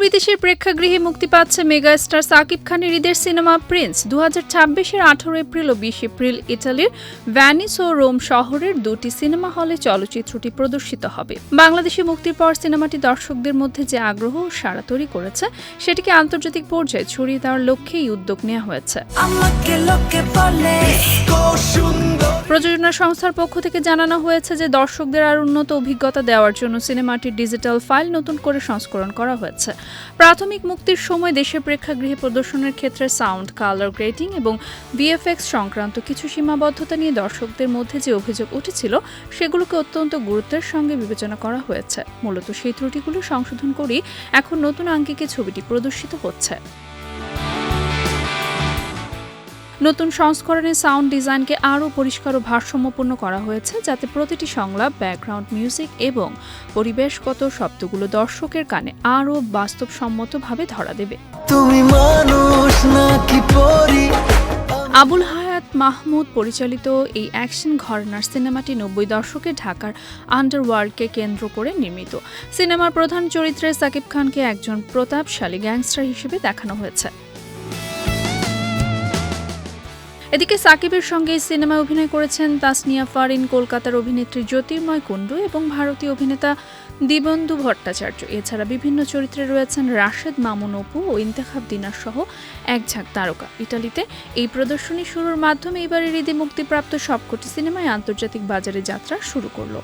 বিদেশের প্রেক্ষাগৃহে মুক্তি পাচ্ছে মেগাস্টার সাকিব খানের ঈদের সিনেমা প্রিন্স। 2026-এর 18 এপ্রিল ও 20 এপ্রিল ইতালির ভ্যানিস ও রোম শহরের দুটি সিনেমা হলে চলচ্চিত্রটি প্রদর্শিত হবে। বাংলাদেশে মুক্তির পর সিনেমাটি দর্শকদের মধ্যে যে আগ্রহ ও সাড়া তৈরি করেছে সেটিকে আন্তর্জাতিক পর্যায়ে ছড়িয়ে দেওয়ার লক্ষ্যে এই উদ্যোগ নেওয়া হয়েছে। প্রযোজনা সংস্থার পক্ষ থেকে জানানো হয়েছে যে দর্শকদের আরও উন্নত অভিজ্ঞতা দেওয়ার জন্য সিনেমাটির ডিজিটাল ফাইল নতুন করে সংস্করণ করা হয়েছে। প্রাথমিক মুক্তির সময় দেশের প্রেক্ষাগৃহে প্রদর্শনের ক্ষেত্রে সাউন্ড, কালার গ্রেডিং এবং ভিএফএক্স সংক্রান্ত কিছু সীমাবদ্ধতা নিয়ে দর্শকদের মধ্যে যে অভিযোগ উঠেছিল সেগুলোকে অত্যন্ত গুরুত্বের সঙ্গে বিবেচনা করা হয়েছে। মূলত সেই ত্রুটিগুলো সংশোধন করেই এখন নতুন আঙ্গিকে ছবিটি প্রদর্শিত হচ্ছে। নতুন সংস্করণে সাউন্ড ডিজাইনকে আরও পরিষ্কার ও ভারসাম্যপূর্ণ করা হয়েছে, যাতে প্রতিটি সংলাপ, ব্যাকগ্রাউন্ড মিউজিক এবং পরিবেশগত শব্দগুলো দর্শকের কানে আরও বাস্তবসম্মতভাবে ধরা দেবে। আবুল হায়াত মাহমুদ পরিচালিত এই অ্যাকশন ঘরানার সিনেমাটি 90 দশকে ঢাকার আন্ডারওয়ার্ল্ডকে কেন্দ্র করে নির্মিত। সিনেমার প্রধান চরিত্রে সাকিব খানকে একজন প্রতাপশালী গ্যাংস্টার হিসেবে দেখানো হয়েছে। এদিকে সাকিবের সঙ্গে এই সিনেমায় অভিনয় করেছেন তাসনিয়া ফারিন, কলকাতার অভিনেত্রী জ্যোতির্ময় কুণ্ডু এবং ভারতীয় অভিনেতা দিবন্ধু ভট্টাচার্য। এছাড়া বিভিন্ন চরিত্রে রয়েছেন রাশেদ মামুন অপু ও ইন্তেখাব দিনার সহ এক ঝাঁক তারকা। ইতালিতে এই প্রদর্শনী শুরুর মাধ্যমে এবারের ঈদে মুক্তিপ্রাপ্ত সবকটি সিনেমায় আন্তর্জাতিক বাজারে যাত্রা শুরু করল।